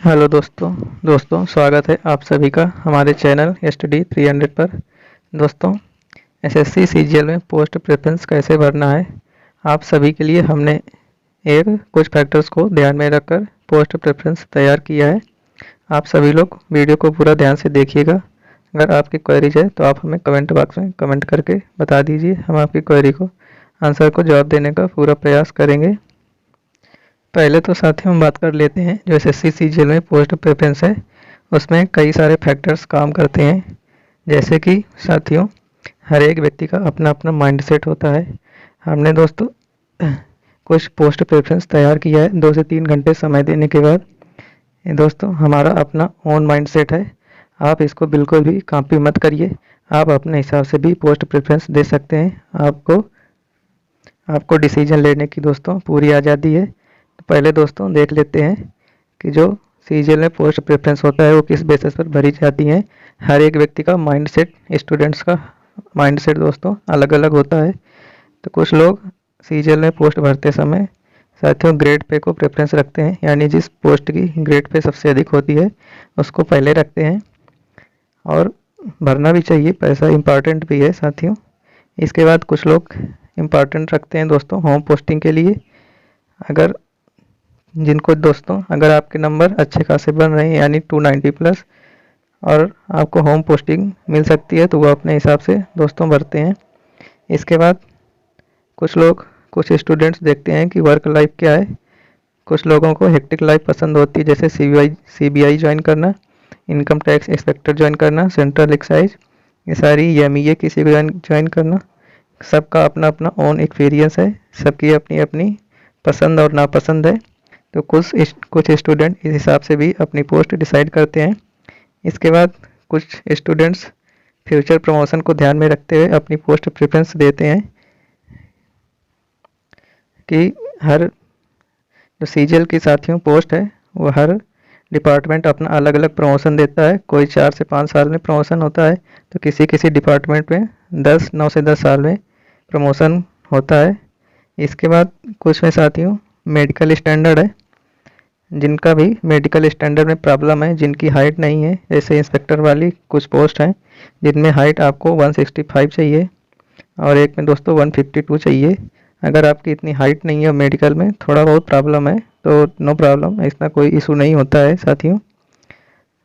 Hello दोस्तों स्वागत है आप सभी का हमारे चैनल स्टडी 300 पर। दोस्तों, एसएससी सीजीएल में पोस्ट प्रेफरेंस कैसे भरना है, आप सभी के लिए हमने एक कुछ फैक्टर्स को ध्यान में रखकर पोस्ट प्रेफरेंस तैयार किया है। आप सभी लोग वीडियो को पूरा ध्यान से देखिएगा। अगर आपकी क्वेरीज है तो आप हमें कमेंट बॉक्स में कमेंट करके बता दीजिए, हम आपकी क्वेरी को आंसर को जवाब देने का पूरा प्रयास करेंगे। पहले तो साथियों हम बात कर लेते हैं जो एसएससी सीजीएल में पोस्ट प्रेफरेंस है, उसमें कई सारे फैक्टर्स काम करते हैं। जैसे कि साथियों, हर एक व्यक्ति का अपना अपना माइंडसेट होता है। हमने दोस्तों कुछ पोस्ट प्रेफरेंस तैयार किया है 2 से 3 घंटे समय देने के बाद। ये दोस्तों हमारा अपना ओन माइंडसेट है, आप इसको बिल्कुल भी कॉपी मत करिए। आप अपने हिसाब से भी पोस्ट प्रेफरेंस दे सकते हैं। आपको डिसीजन लेने की दोस्तों पूरी आज़ादी है। तो पहले दोस्तों देख लेते हैं कि जो सीजीएल में पोस्ट प्रेफरेंस होता है वो किस बेसिस पर भरी जाती है। हर एक व्यक्ति का माइंडसेट, स्टूडेंट्स का माइंडसेट दोस्तों अलग अलग होता है। तो कुछ लोग सीजीएल में पोस्ट भरते समय साथियों ग्रेड पे को प्रेफरेंस रखते हैं, यानी जिस पोस्ट की ग्रेड पे सबसे अधिक होती है उसको पहले रखते हैं, और भरना भी चाहिए, पैसा इम्पॉर्टेंट भी है साथियों। इसके बाद कुछ लोग इम्पॉर्टेंट रखते हैं दोस्तों होम पोस्टिंग के लिए। अगर आपके नंबर अच्छे खासे बन रहे हैं, यानी 290 प्लस, और आपको होम पोस्टिंग मिल सकती है तो वो अपने हिसाब से दोस्तों भरते हैं। इसके बाद कुछ स्टूडेंट्स देखते हैं कि वर्क लाइफ क्या है। कुछ लोगों को हेक्टिक लाइफ पसंद होती है, जैसे सीबीआई ज्वाइन करना, इनकम टैक्स इंस्पेक्टर ज्वाइन करना, सेंट्रल एक्साइज, ये सारी एमईए किसी को ज्वाइन करना। सबका अपना अपना ओन एक्सपीरियंस है, सबकी अपनी अपनी पसंद और नापसंद है। तो कुछ स्टूडेंट इस हिसाब से भी अपनी पोस्ट डिसाइड करते हैं। इसके बाद कुछ स्टूडेंट्स फ्यूचर प्रमोशन को ध्यान में रखते हुए अपनी पोस्ट प्रेफरेंस देते हैं कि हर जो सीजीएल की साथियों पोस्ट है वो हर डिपार्टमेंट अपना अलग अलग प्रमोशन देता है। कोई 4 से 5 साल में प्रमोशन होता है, तो किसी डिपार्टमेंट में 9 से 10 साल में प्रमोशन होता है। इसके बाद कुछ में साथियों मेडिकल स्टैंडर्ड है, जिनका भी मेडिकल स्टैंडर्ड में प्रॉब्लम है, जिनकी हाइट नहीं है, जैसे इंस्पेक्टर वाली कुछ पोस्ट हैं जिनमें हाइट आपको 165 चाहिए और एक में दोस्तों 152 चाहिए। अगर आपकी इतनी हाइट नहीं है, मेडिकल में थोड़ा बहुत प्रॉब्लम है, तो नो प्रॉब्लम, इसका कोई इशू नहीं होता है साथियों।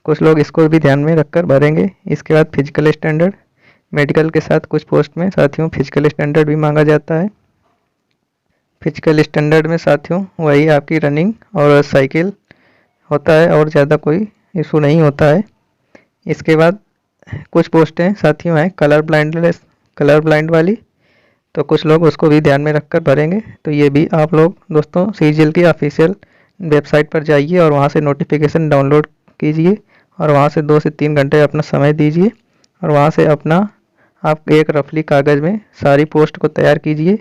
कुछ लोग इसको भी ध्यान में रखकर भरेंगे। इसके बाद फिजिकल स्टैंडर्ड, मेडिकल के साथ कुछ पोस्ट में साथियों फिजिकल स्टैंडर्ड भी मांगा जाता है। फिजिकल स्टैंडर्ड में साथियों वही आपकी रनिंग और साइकिल होता है, और ज़्यादा कोई इशू नहीं होता है। इसके बाद कुछ पोस्टें साथियों हैं कलर ब्लाइंड वाली, तो कुछ लोग उसको भी ध्यान में रखकर भरेंगे। तो ये भी आप लोग दोस्तों सीजीएल की ऑफिशियल वेबसाइट पर जाइए और वहाँ से नोटिफिकेशन डाउनलोड कीजिए, और वहाँ से 2 से 3 घंटे अपना समय दीजिए, और वहाँ से आप एक रफली कागज़ में सारी पोस्ट को तैयार कीजिए।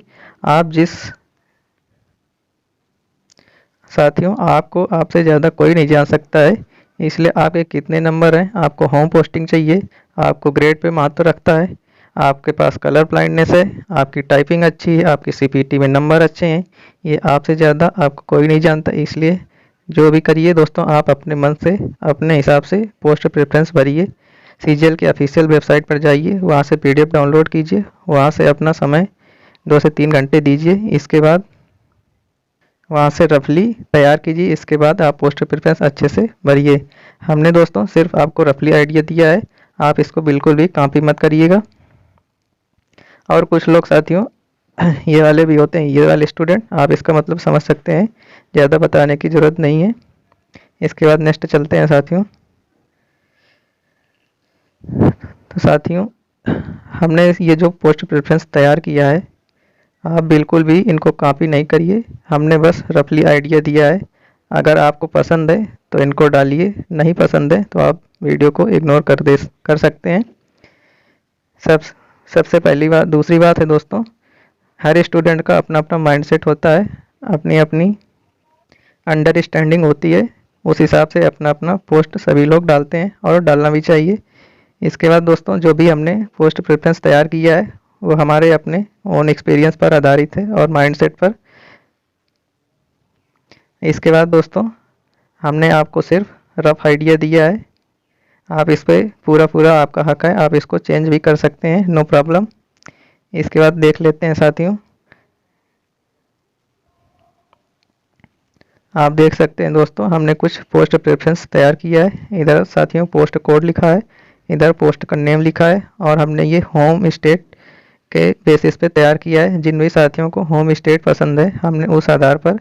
साथियों आपको आपसे ज़्यादा कोई नहीं जान सकता है, इसलिए आपके कितने नंबर हैं, आपको होम पोस्टिंग चाहिए, आपको ग्रेड पे महत्व रखता है, आपके पास कलर ब्लाइंडनेस है, आपकी टाइपिंग अच्छी है, आपकी सीपीटी में नंबर अच्छे हैं, ये आपसे ज़्यादा आपको कोई नहीं जानता। इसलिए जो भी करिए दोस्तों, आप अपने मन से अपने हिसाब से पोस्ट प्रेफरेंस भरिए। सीजीएल की ऑफिशियल वेबसाइट पर जाइए, वहाँ से पीडीएफ डाउनलोड कीजिए, वहाँ से अपना समय 2 से 3 घंटे दीजिए। इसके बाद वहाँ से रफली तैयार कीजिए। इसके बाद आप पोस्ट प्रेफरेंस अच्छे से भरिए। हमने दोस्तों सिर्फ आपको रफली आइडिया दिया है, आप इसको बिल्कुल भी कॉपी मत करिएगा। और कुछ लोग साथियों ये वाले भी होते हैं, ये वाले स्टूडेंट, आप इसका मतलब समझ सकते हैं, ज़्यादा बताने की ज़रूरत नहीं है। इसके बाद नेक्स्ट चलते हैं साथियों। तो साथियों हमने ये जो पोस्ट प्रेफरेंस तैयार किया है, आप बिल्कुल भी इनको कॉपी नहीं करिए, हमने बस रफली आइडिया दिया है। अगर आपको पसंद है तो इनको डालिए, नहीं पसंद है तो आप वीडियो को इग्नोर कर सकते हैं। सबसे पहली बात। दूसरी बात है दोस्तों, हर स्टूडेंट का अपना अपना माइंडसेट होता है, अपनी अपनी अंडरस्टैंडिंग होती है, उस हिसाब से अपना अपना पोस्ट सभी लोग डालते हैं और डालना भी चाहिए। इसके बाद दोस्तों जो भी हमने पोस्ट प्रेफरेंस तैयार किया है वो हमारे अपने ओन एक्सपीरियंस पर आधारित है और माइंडसेट पर। इसके बाद दोस्तों हमने आपको सिर्फ रफ आइडिया दिया है। आप इस पे पूरा आपका हक है, आप इसको चेंज भी कर सकते हैं, नो प्रॉब्लम। इसके बाद देख लेते हैं साथियों, आप देख सकते हैं दोस्तों हमने कुछ पोस्ट प्रेफरेंस तैयार किया है। इधर साथियों पोस्ट कोड लिखा है, इधर पोस्ट का नेम लिखा है, और हमने ये होम स्टेट के बेसिस पे तैयार किया है। जिन भी साथियों को होम स्टेट पसंद है हमने उस आधार पर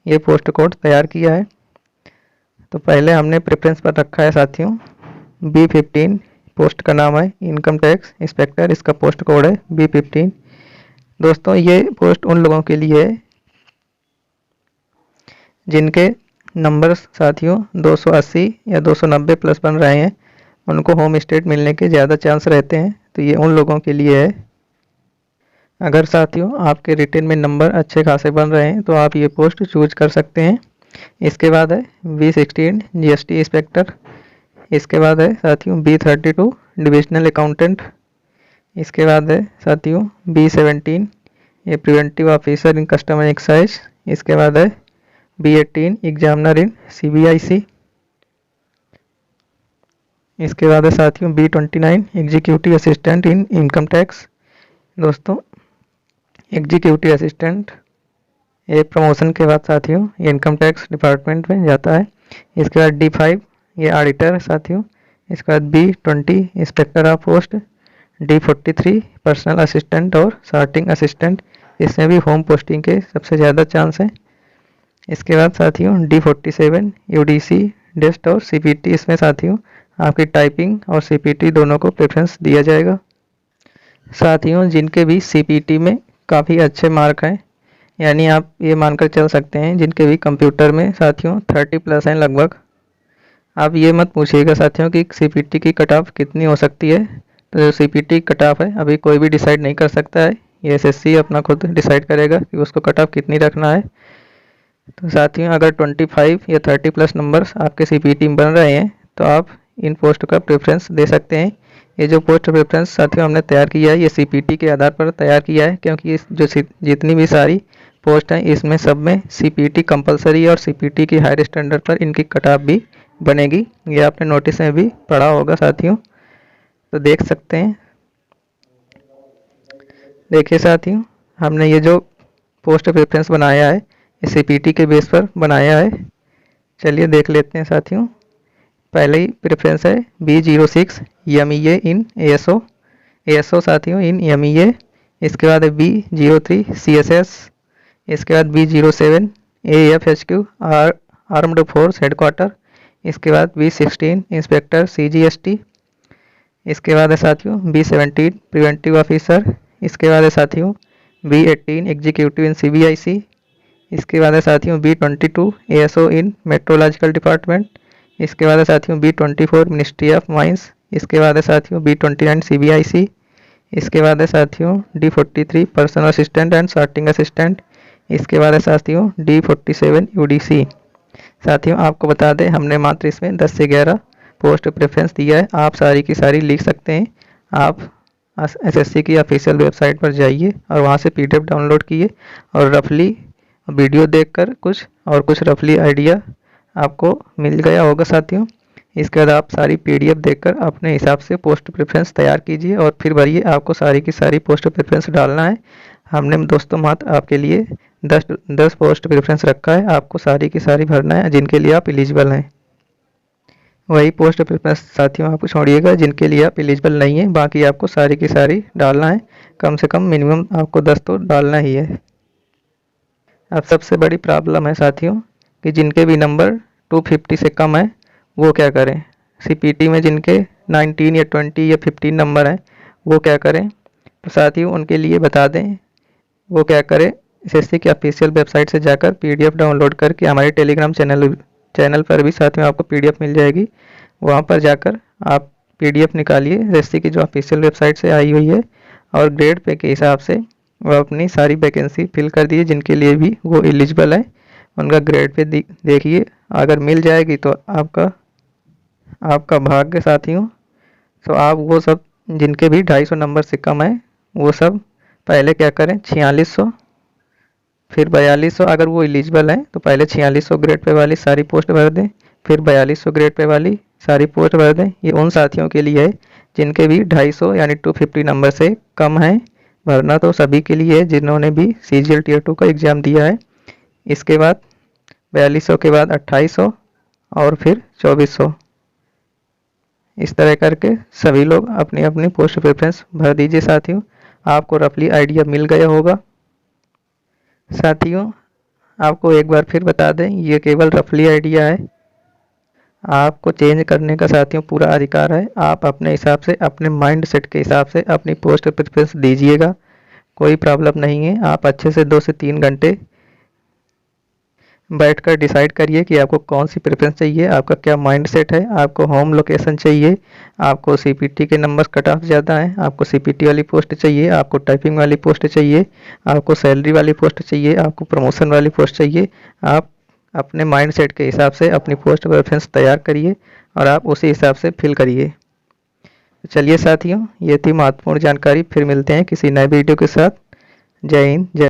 ये पोस्ट कोड तैयार किया है। तो पहले हमने प्रेफरेंस पर रखा है साथियों B15, पोस्ट का नाम है इनकम टैक्स इंस्पेक्टर, इसका पोस्ट कोड है B15। दोस्तों ये पोस्ट उन लोगों के लिए है जिनके नंबर साथियों 280 या 290 प्लस बन रहे हैं, उनको होम स्टेट मिलने के ज़्यादा चांस रहते हैं, तो ये उन लोगों के लिए है। अगर साथियों आपके रिटर्न में नंबर अच्छे खासे बन रहे हैं तो आप ये पोस्ट चूज कर सकते हैं। इसके बाद है B16 GST इंस्पेक्टर, इसके बाद है साथियों B32 डिविजनल अकाउंटेंट, इसके बाद है साथियों B17 ये preventive officer in customer excise, इसके बाद है B18 एग्जामिनर इन CBIC, इसके बाद है साथियों B29 executive assistant in income tax. दोस्तों एग्जीक्यूटिव असिस्टेंट ये प्रमोशन के बाद साथियों ये इनकम टैक्स डिपार्टमेंट में जाता है। इसके बाद D5 ये ऑडिटर साथियों, इसके बाद B20 inspector of post, D43 personal assistant और सॉर्टिंग असिस्टेंट, इसमें भी होम पोस्टिंग के सबसे ज़्यादा चांस हैं। इसके बाद साथियों D47 UDC डेस्ट और CPT, इसमें साथियों आपकी टाइपिंग और CPT दोनों को प्रेफरेंस दिया जाएगा। साथियों जिनके भी CPT में काफ़ी अच्छे मार्क हैं, यानी आप ये मानकर चल सकते हैं जिनके भी कंप्यूटर में साथियों 30 प्लस हैं लगभग। आप ये मत पूछिएगा साथियों कि CPT की कट ऑफ कितनी हो सकती है, तो जो CPT कट ऑफ है अभी कोई भी डिसाइड नहीं कर सकता है, ये SSC अपना खुद डिसाइड करेगा कि उसको कट ऑफ कितनी रखना है। तो साथियों अगर 25 या 30 प्लस नंबर्स आपके CPT में बन रहे हैं तो आप इन पोस्ट का प्रेफरेंस दे सकते हैं। ये जो पोस्ट प्रेफरेंस साथियों हमने तैयार किया है ये CPT के आधार पर तैयार किया है, क्योंकि इस जो जितनी भी सारी पोस्ट हैं इसमें सब में CPT कंपलसरी और CPT की हायर स्टैंडर्ड पर इनकी कट ऑफ भी बनेगी। ये आपने नोटिस में भी पढ़ा होगा साथियों, तो देख सकते हैं। देखिए साथियों हमने ये जो पोस्ट प्रेफरेंस बनाया है ये CPT के बेस पर बनाया है। चलिए देख लेते हैं साथियों। पहले ही प्रेफरेंस है B06 MEA इन ASO साथियों इन MEA, इसके बाद है B03 CSS, इसके बाद B07 AFHQ armed force headquarter, इसके बाद B16 इंस्पेक्टर CGST, इसके बाद है साथियों B17 प्रिवेंटिव ऑफिसर, इसके बाद है साथियों B18 एग्जीक्यूटिव इन CBIC, इसके बाद है साथियों B22 ASO इन मेट्रोलॉजिकल डिपार्टमेंट, इसके बाद है साथियों B24 मिनिस्ट्री ऑफ माइंस, इसके बाद है साथियों B29 CBIC, इसके बाद है साथियों D43 personal assistant and sorting assistant, इसके बाद है साथियों D47 UDC। साथियों आपको बता दें हमने मात्र इसमें 10 से 11 पोस्ट प्रेफरेंस दिया है, आप सारी की सारी लिख सकते हैं। आप SSC की ऑफिशियल वेबसाइट पर जाइए और वहाँ से PDF डाउनलोड कीजिए और रफली वीडियो देखकर कुछ रफली आइडिया आपको मिल गया होगा साथियों। इसके बाद आप सारी PDF देखकर अपने हिसाब से पोस्ट प्रेफरेंस तैयार कीजिए और फिर भरिए। आपको सारी की सारी पोस्ट प्रेफरेंस डालना है। हमने दोस्तों मात्र आपके लिए 10 पोस्ट प्रेफरेंस रखा है, आपको सारी की सारी भरना है जिनके लिए आप एलिजिबल हैं। वही पोस्ट प्रेफरेंस साथियों आप छोड़िएगा जिनके लिए आप एलिजिबल नहीं है, बाकी आपको सारी की सारी डालना है। कम से कम मिनिमम आपको 10 तो डालना ही है। अब सबसे बड़ी प्रॉब्लम है साथियों कि जिनके भी नंबर 250 से कम है वो क्या करें। CPT में जिनके 19 या 20 या 15 नंबर हैं वो क्या करें, तो साथियों उनके लिए बता दें वो क्या करें। SSC की ऑफिशियल वेबसाइट से जाकर PDF डाउनलोड करके हमारे टेलीग्राम चैनल पर भी साथियों आपको PDF मिल जाएगी। वहाँ पर जाकर आप PDF निकालिए SSC की जो ऑफिशियल वेबसाइट से आई हुई है और ग्रेड पे के हिसाब से वो अपनी सारी वैकेंसी फिल कर दिए। जिनके लिए भी वो एलिजिबल है उनका ग्रेड पे देखिए, अगर मिल जाएगी तो आपका भाग्य साथियों। तो आप वो सब जिनके भी 250 नंबर से कम है वो सब पहले क्या करें 4600 फिर 4200, अगर वो एलिजिबल हैं तो पहले 4600 ग्रेड पे वाली सारी पोस्ट भर दें, फिर 4200 ग्रेड पे वाली सारी पोस्ट भर दें। ये उन साथियों के लिए है जिनके भी 250 यानी 250 नंबर से कम है। भरना तो सभी के लिए है जिन्होंने भी सीजीएल टियर 2 का एग्ज़ाम दिया है। इसके बाद 4200 के बाद 2800 और फिर 2400। इस तरह करके सभी लोग अपनी अपनी पोस्ट प्रेफरेंस भर दीजिए साथियों। आपको रफली आइडिया मिल गया होगा। साथियों, आपको एक बार फिर बता दें, ये केवल रफली आइडिया है। आपको चेंज करने का साथियों पूरा अधिकार है। आप अपने हिसाब से, अपने माइंड सेट के हिसाब से अपनी पोस्ट प्रेफरेंस दीजिएगा, कोई प्रॉब्लम नहीं है। आप अच्छे से 2 से 3 घंटे बैठकर डिसाइड करिए कि आपको कौन सी प्रेफरेंस चाहिए, आपका क्या माइंड सेट है। आपको होम लोकेशन चाहिए, आपको सीपीटी के नंबर्स कट ऑफ ज़्यादा हैं, आपको सीपीटी वाली पोस्ट चाहिए, आपको टाइपिंग वाली पोस्ट चाहिए, आपको सैलरी वाली पोस्ट चाहिए, आपको प्रमोशन वाली पोस्ट चाहिए। आप अपने माइंड सेट के हिसाब से अपनी पोस्ट प्रेफरेंस तैयार करिए और आप उसी हिसाब से फिल करिए। चलिए साथियों, ये थी महत्वपूर्ण जानकारी। फिर मिलते हैं किसी नए वीडियो के साथ। जय हिंद, जय